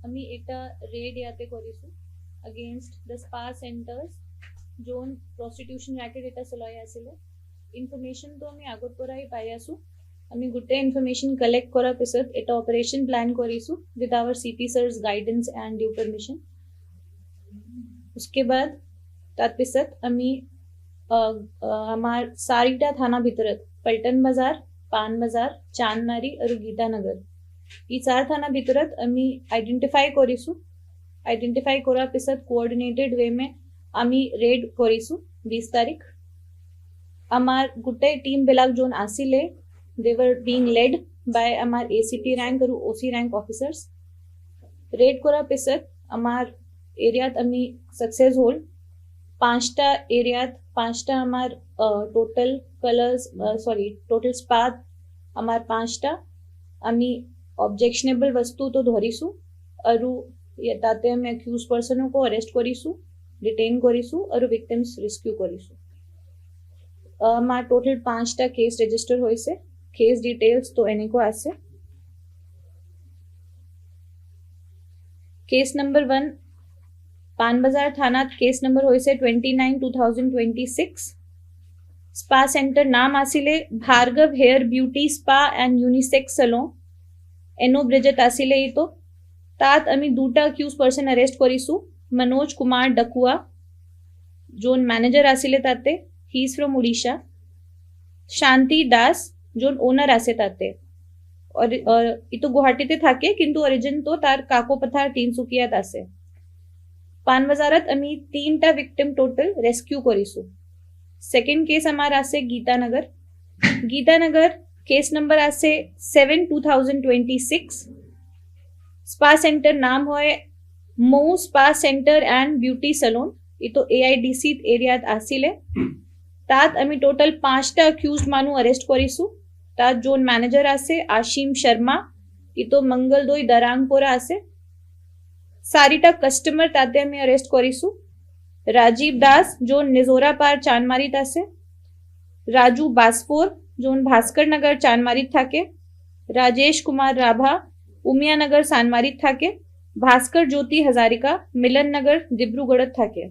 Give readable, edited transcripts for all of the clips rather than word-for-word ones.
আমি এটা ৰেড ইয়াতে কৰিছো against the spa centers যোন prostitution racket এটা চলাই আছিলে ইনফরমেশন তো আমি আগৰ পৰাই পাই আছো আমি গোটেই ইনফৰমেশন কালেক্ট কৰাৰ পিছত এটা অপাৰেশন প্ল্যান কৰিছো with our CP sirs guidance and due permission उसके बाद তার পিছত আমি আমার চাৰিটা থানা ভিতৰত পল্টন বাজাৰ পান বাজাৰ চান্দমাৰী আৰু গীতানগৰ এই চাৰ থানা ভিতৰত আমি আইডেন্টিফাই কৰিছো আইডেন্টিফাই কৰাৰ পিছত কোঅৰ্ডিনেটেড ৱে মে আমি ৰেড কৰিছো 20 তাৰিখ আমাৰ গোটেই টিম বিলাক যোন আছিলে they were being led by আমাৰ ACP rank আৰু OC rank officers ৰেড কৰাৰ পিছত আমাৰ এৰিয়াত আমি সাকসেস হল পাঁচটা এৰিয়াত পাঁচটা আমাৰ টোটাল কালাৰ্স টোটাল স্পাত আমাৰ পাঁচটা আমি অবজেকশনেবল বস্তু তো ধৰিছো আৰু তাতে আমি অ্যাকিউজ পাৰ্সনক অৰেস্ট কৰিছো ডিটেইন কৰিছো আৰু ভিকটিমস ৰেস্কিউ কৰিছো আমাৰ টোটাল পাঁচটা কেস ৰেজিস্টাৰ হৈছে কেস ডিটেইলস তো এনেকো আছে কেস নম্বৰ 1 पान बाजार थाना केस नंबर होइसे 29/2026 स्पा सेंटर नाम आसिले Bhargav hair beauty spa and unisex salon एनो ब्रिजेट आसिले तो तात आमी दुटा अक्यूज पर्सन अरेस्ट करिसु मनोज कुमार डकुआ जोन मैनेजर आसिले ताते he is from Orissa Shanti Das जोन ओनर आसे ताते और इतो गुवाहाटीते थाके किंतु ओरिजिन तो तार काकोपथार तिनसुकियात आसे पान बाजारत आमी 3टा विक्टिम टोटल रेस्क्यू करिसु सेकंड केस हमारा आसे गीतानगर केस नंबर आसे 7/2026 स्पा सेंटर नाम होय मो spa centre and beauty salon ये तो AIDC एरियात आसिले तात आमी टोटल 5टा अक्यूज्ड मानु अरेस्ट करिसु तात जोन मैनेजर आसे आशिम शर्मा ये तो मंगलदोई दरांगपोरा आसे सारिटा कस्टमर ताते आमी अरेस्ट करिसु राजीव दास जो निजोरा पार चांदमारी तासे राजू बासपोर जोन भास्कर नगर चांदमारी थाके राजेश कुमार राभा उमिया नगर सानमारी थाके भास्कर ज्योति हजारिका मिलन नगर दिब्रुगढ़ थाके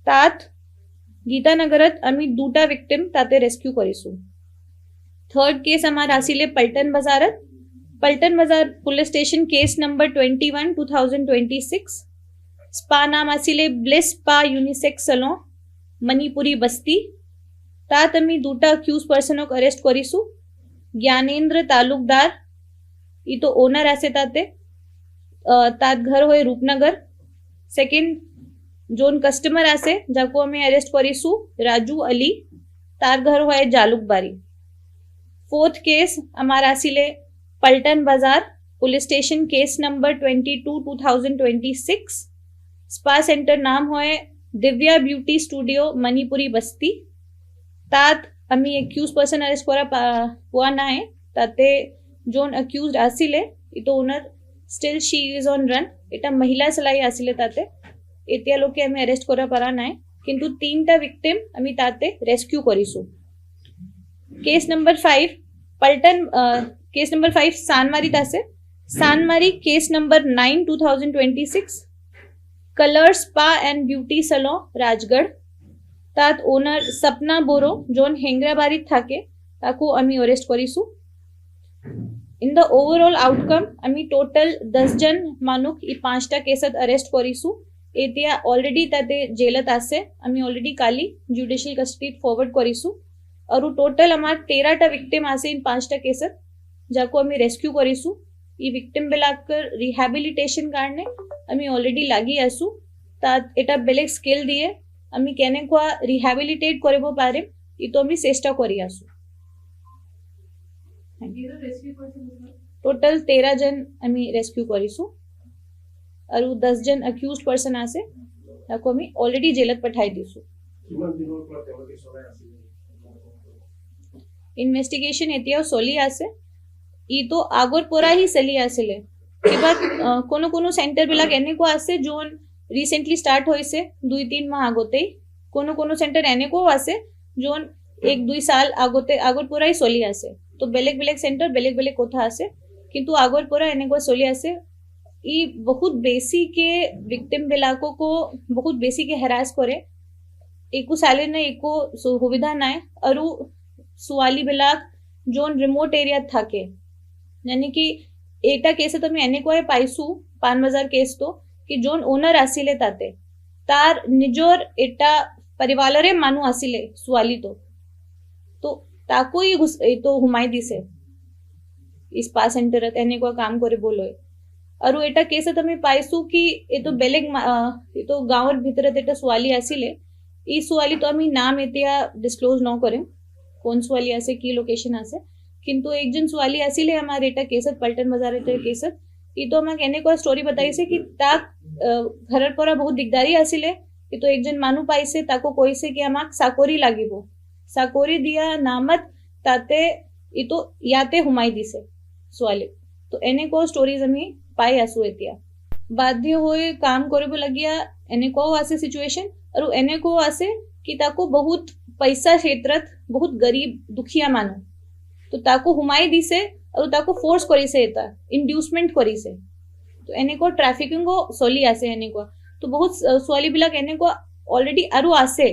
तात गीतानगरत आमी दुटा विक्टिम ताते रेस्क्यू करिसु थर्ड केस हमार आसिले Paltan Bazaar police station case number 21/2026 spa नाम आसिले bliss spa unisex salon Manipuri Basti तात आमी दुटा अक्यूज पर्सनक अरेस्ट करिसु ज्ञानेंद्र तालुकदार ये तो ओनर आसे ताते तात घर होय रूपनगर सेकंड जोन कस्टमर आसे जाको आमी अरेस्ट करिसु राजू अली तार घर होय जालुकबारी फोर्थ केस हमारा आसिले Paltan Bazaar police station case number 22/2026 spa centre नाम होय दिव्या ब्यूटी स्टूडियो मणिपुरी बस्ती तात आमी अक्यूज पर्सन अरेस्ट करा हुआ ना है ताते जोन अक्यूज्ड आसिले इतो owner still she is on run एटा महिला सलाई आसिले ताते एतिया लोके आमी अरेस्ट करा पारा ना किंतु 3टा विक्टिम आमी ताते रेस्क्यू करिसु केस नंबर 5 केस नंबर 5 सानमारी case number 9/2026 colour spa and beauty salon Rajgarh तात ओनर सपना बोरो जोन हेंग्राबारी थाके ताको आमी अरेस्ट करिसु इन द ओवरऑल आउटकम आमी टोटल 10 जन मानुक ई 5टा केसत अरेस्ट करिसु एतिया ऑलरेडी ताते जेलत आसे आमी ऑलरेडी काली जुडिशियल कस्टडी फॉरवर्ड करिसु और टोटल हमार 13टा विक्टिम आसे इन 5टा केसत जाको आमी रेस्क्यू करिसु ई विक्टिम बेलाकर रिहैबिलिटेशन कारणे आमी ऑलरेडी लागि आसु तात एटा बेलेग स्किल दिए आमी केने को रिहैबिलिटेट करिबो पारे ई तो आमी चेष्टा करि आसु टोटल 13 जन आमी रेस्क्यू करिसु और 10 जन अक्यूज्ड पर्सन आसे ताको आमी ऑलरेडी जेलत पठाई दिसु इन्वेस्टिगेशन एतिया चली आसे ই তো আগৰ পৰা হি চলি আছিলে কিবা কোনো সেন্টার বিলাক এনেকো আছে যোন রিসেন্টলি স্টার্ট হইছে 2-3 মাহ আগতেই কোনো সেন্টার এনেকো আছে যোন 1-2 সাল আগৰ পৰাই চলি আছে তো বেলেগ সেন্টাৰ বেলেগ কথা আছে কিন্তু আগৰ পৰা এনেকো চলি আছে ই বহুত বেছিকে ভিক্টিম বিলাককো বহুত বেছিকে হেৰাছ কৰে, একো চেলেৰি নাই, একো সুবিধা নাই, আৰু ছোৱালী বিলাক যোন ৰিমোট এৰিয়াত থাকে, यानी कि এটা কেছত আমি এনেকুৱাই পাইছো পানবজাৰ কেছটো কি যোন ওনাৰ আছিলে তাতে তাৰ নিজৰ এটা পৰিৱাৰৰে মানুহ আছিলে ছোৱালীটো, তো তাকো এইটো সোমাই দিছে স্পা চেণ্টাৰত এনেকুৱা কাম কৰিবলৈ। আৰু এটা কেছত আমি পাইছো কি এইটো বেলেগ এইটো গাঁৱৰ ভিতৰত এটা ছোৱালী আছিলে, এই ছোৱালীটো আমি নাম এতিয়া ডিছক্লোজ নকৰিম কোন ছোৱালী আছে কি লোকেশ্যন আছে, কিন্তু একজন ছোৱালী আছিলে আমাৰ এটা কেছত পল্টন বজাৰ এটা কেছত, ইটো আমাক এনেকুৱা ষ্টৰি বতাইছে কি তাক ঘৰৰ পৰা বহুত দিগদাৰী আছিলে, ইটো একজন মানুহ পাইছে তাকো কৈছে কি আমাক চাকৰি লাগিব, চাকৰি দিয়া নামত তাতে ইটো ইয়াতে সোমাই দিছে ছোৱালী। তো এনেকুৱা ষ্টৰিজ আমি পাই আছো এতিয়া। বাধ্য হৈ কাম কৰিবলগীয়া এনেকুৱাও আছে চিটুৱেশ্যন, আৰু এনেকুৱাও আছে কি তাকো বহুত পইচা ক্ষেত্ৰত বহুত গৰীব দুখীয়া মানুহ, তো তাকো সোমাই দিছে আৰু তাকো ফ'ৰ্চ কৰিছে, এটা ইনডিউচমেণ্ট কৰিছে। তো এনেকুৱা ট্ৰাফিকিঙো চলি আছে এনেকুৱা। তো বহুত ছোৱালীবিলাক এনেকুৱা অলৰেডি আৰু আছে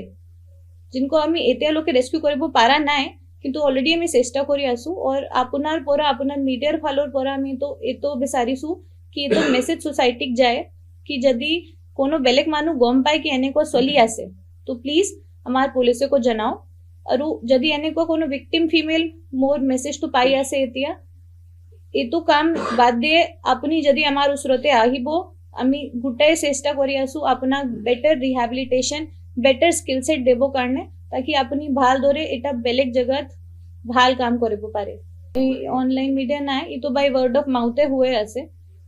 जिनको আমি এতিয়ালৈকে ৰেস্কিউ কৰিব পৰা নাই, কিন্তু অলৰেডি আমি চেষ্টা কৰি আছো। আৰু আপোনাৰ পৰা আপোনাৰ মিডিয়াৰ ফালৰ পৰা আমি তো এইটো বিচাৰিছো কি এইটো মেছেজ সোসাইটিক যায় কি যদি কোনো বেলেগ মানুহ গম পায় কি এনেকুৱা চলি আছে তো প্লিজ আমাৰ পুলিচকো জনাও। আৰু যদি এনেকুৱা কোনো ভিক্টিম ফিমেল মোৰ মেছেজটো পাই আছে এতিয়া, এইটো কাম বাদ দিয়ে আপুনি যদি আমাৰ ওচৰতে আহিব, আমি গোটাই চেষ্টা কৰি আছো আপোনাক better rehabilitation better skill set দিব কাৰণে, তাকি আপুনি ভালদৰে এটা বেলেগ জেগাত ভাল কাম কৰিব পাৰে। অনলাইন মিডিয়া নাই, এইটো বাই ৱৰ্ড অফ মাউথে হৈ আছে।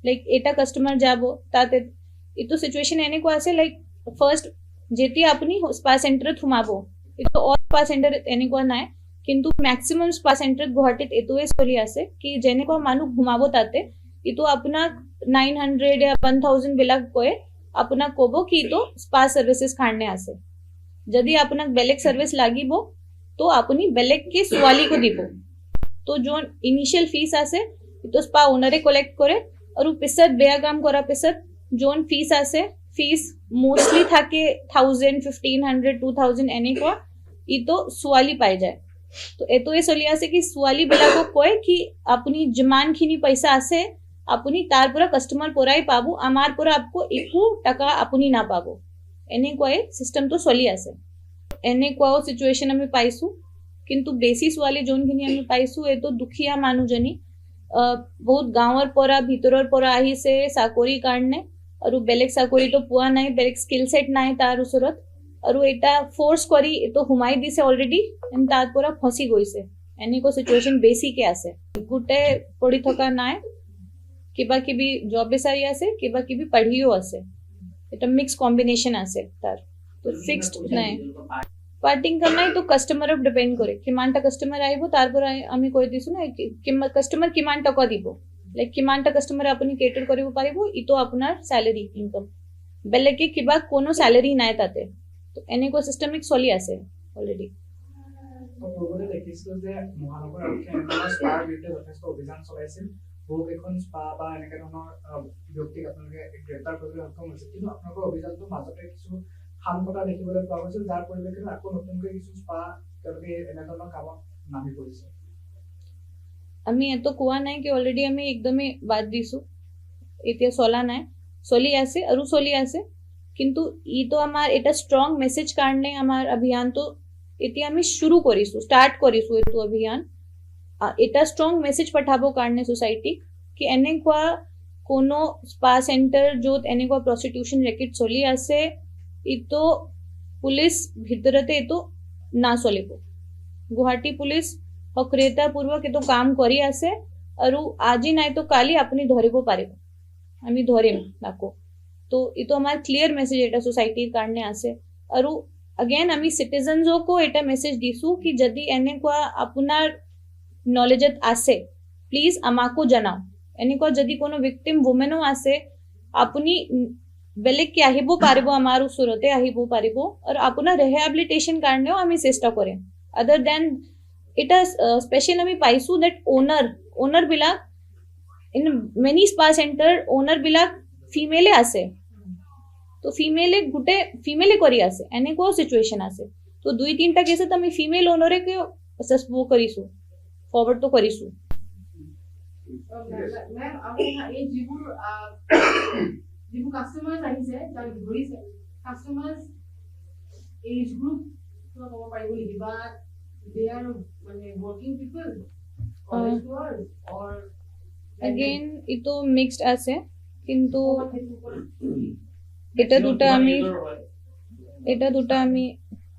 লাইক এটা কাষ্টমাৰ যাব তাতে এইটো চিটুৱেশ্যন এনেকুৱা আছে, লাইক ফাৰ্ষ্ট যেতিয়া আপুনি স্পা চেণ্টাৰত সোমাব, এইটো অল স্পা চেণ্টাৰত এনেকুৱা নাই, কিন্তু মেক্সিমাম স্পা চেণ্টাৰত গুৱাহাটীত এইটোৱে চলি আছে কি যেনেকুৱা মানুহ সোমাব তাতে এইটো আপোনাক 900 या 1000 বিলাক কৈ আপোনাক ক'ব কি এইটো স্পা সাৰ্ভিসেছ কাৰণে আছে। যদি আপোনাক বেলেগ সাৰ্ভিস লাগিব তো আপুনি বেলেগকে ছোৱালীকো দিব। তো যোন ইনিशियल ফিজ আছে এইটো স্পা ওনাৰে কালেক্ট কৰে, আৰু পিছত বেয়া কাম কৰাৰ পিছত যোন ফিজ আছে, ফিজ মোষ্টলি থাকে 1000, 1500, 2000 এনেকুৱা, ইটো ছোৱালী পাই যায়। তো এইটোৱে চলি আছে কি ছোৱালী বিলাকক কয় কি আপুনি যিমানখিনি পইচা আছে আপুনি তাৰ পৰা কাষ্টমাৰ পৰাই পাব, আমাৰ পৰা আপকো একো টকা আপুনি নাপাব, এনেকুৱাই চিষ্টেমটো চলি আছে। এনেকুৱাও চিটুৱেশ্যন আমি পাইছো, কিন্তু বেছি ছোৱালী যোনখিনি আমি পাইছো এইটো দুখীয়া মানুহজনী বহুত গাঁৱৰ পৰা ভিতৰৰ পৰা আহিছে চাকৰিৰ কাৰণে, আৰু বেলেগ চাকৰিটো পোৱা নাই, বেলেগ স্কিল সেট নাই তাৰ ওচৰত, আৰু এটা ফ'ৰ্চ কৰি এইটো সোমাই দিছে অলৰেডি, তাৰ পৰা ফচি গৈছে। এনেকুৱা চিটুৱেশ্যন বেছিকে আছে, গোটেই পঢ়ি থকা নাই, কিবা কিবি জব বিচাৰি আছে, কিবা কিবি পঢ়িও আছে, এটা মিক্স কম্বিনেশ্যন আছে তাৰ। তো ফিক্সড নাই পাৰ্টিং নাই, তো কাষ্টমাৰক ডিপেণ্ড কৰে কিমানটা কাষ্টমাৰ আহিব, তাৰ পৰা আমি কৈ দিছো না কাষ্টমাৰ কিমান টকা দিব, লাইক কিমানটা কাষ্টমাৰ আপুনি কেটাৰ কৰিব পাৰিব, ইটো আপোনাৰ চেলাৰী ইনকাম, বেলেগে কিবা কোনো চেলাৰী নাই তাতে। তো এনেকুৱা চিষ্টেমিক চলি আছে অলৰেডি। দেখিছিলো যে মহানগৰ আৰক্ষীয়ে স্পাৰ বিৰুদ্ধে যথেষ্ট অভিযান চলাইছিল, বহুকেইখন স্পা বা এনেকে ধৰণৰ ব্যক্তিক আপোনালোকে গ্ৰেপ্তাৰ কৰিবলৈ সক্ষম হৈছে, কিন্তু আপোনালোকৰ অভিযানটোৰ মাজতে কিছু সাংকতা দেখিবলৈ পোৱা গৈছিল, যাৰ পৰিপ্ৰেক্ষিতত আকৌ নতুনকৈ কিছু স্পা তেওঁলোকে এনেধৰণৰ কামত নামি পৰিছে। আমি এতো কোৱা নাই কি অলৰেডি আমি একদমেই বাদ দিছো, এতিয়া চলা নাই, চলি আছে আৰু চলি আছে, কিন্তু ইটো আমাৰ এটা ষ্ট্ৰং মেছেজ কাৰণে আমাৰ অভিযানটো এতিয়া আমি ষ্টাৰ্ট কৰিছো এইটো অভিযান, এটা ষ্ট্ৰং মেছেজ পঠাব কাৰণে সোসাইটিক কি এনেকুৱা কোনো স্পা চেণ্টাৰ য'ত এনেকুৱা প্ৰষ্টিটিউশ্যন ৰেকেট চলি আছে ইটো পুলিচ ভিতৰতে এইটো না চলিব। গুৱাহাটী পুলিচ সক্ৰিয়তাপূৰ্বক এইটো কাম কৰি আছে, আৰু আজি নাই তো কালি আপুনি ধৰিব পাৰিব, আমি ধৰিম তাকো। তো এইটো আমাৰ ক্লিয়াৰ মেছেজ এটা সোসাইটিৰ কাৰণে আছে। আৰু अगेन আমি সিটিজেনসকো এটা মেছেজ দিছো কি যদি এনেকুৱা আপোনাৰ নলেজত আছে প্লিজ আমাকো জনাও, এনেকুৱা যদি কোনো ভিক্টিম ওমেনো আছে আপুনি বেলেগকে আহিব পাৰিব, আমাৰ ওচৰতে আহিব পাৰিব, আৰু আপোনাৰ ৰিহেবিলিটেশ্যন কাৰণেও আমি চেষ্টা কৰিম। আদাৰ দেন এটা স্পেচিয়েল আমি পাইছো দেট ওনাৰ বিলাক in many spa centre owner बिलाक ফিমেলে আছে তো ফিমেলে কৰি আছে এনেকুৱা সিচুৱেচন আছে তো 2-3টা কেছত আমি ফিমেল ওনৰে কে সসপো কৰিছো ফৰৱাৰ্ড তো কৰিছো मैम अब ये যিবোৰ কাস্টমাৰ্স আহিছে যাক ধৰিছে কাস্টমাৰ্স এজ গ্ৰুপ তো ক'ব পাৰিব নেকি বা দে আৰ মানে ওয়াৰ্কিং পিপল কলেজ গোয়াৰ্স অৰ अगेन ইটো মিক্সড আছে কিন্তু এটা দুটা আমি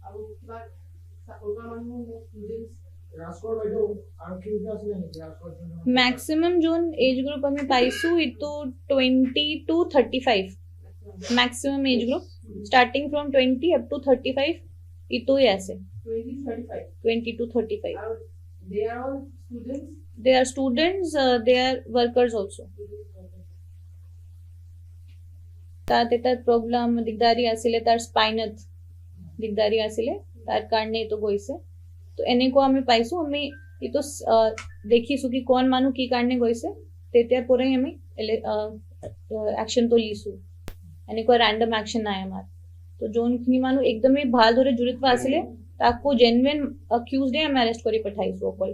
আৰু কিবা চাকৰিৰ মানুহ ষ্টুডেন্টস ৰাজকোট বাইদেউ আৰু কি আছিল নেকি ৰাজকোট मैक्सिमम जोन एज ग्रुप আমি পাইছো ইটো 20 to 35 maximum age group starting from 20 up to 35 ইটোই আছে 20 to 35 আৰু they are all students they are students they are workers also তাত এটা প্ৰব্লেম দিগদাৰি আছিলে তাৰ স্পাইনত দিগদাৰি আছিলে তাৰ কাৰণে এইটো গৈছে তো এনেকুৱা আমি পাইছো আমি এইটো দেখিছো কি কোন মানুহ কি কাৰণে গৈছে তেতিয়াৰ পৰাই আমি একশন তো লিছো এনেকুৱা ৰেন্ডম একশন নাই আমাৰ তো যোনখিনি মানুহ একদমেই ভালদৰে জড়িত আছিলে তাকো জেনুইন অ্যাকিউজডে আমি অ্যাৰেস্ট কৰি পঠাইছো অকল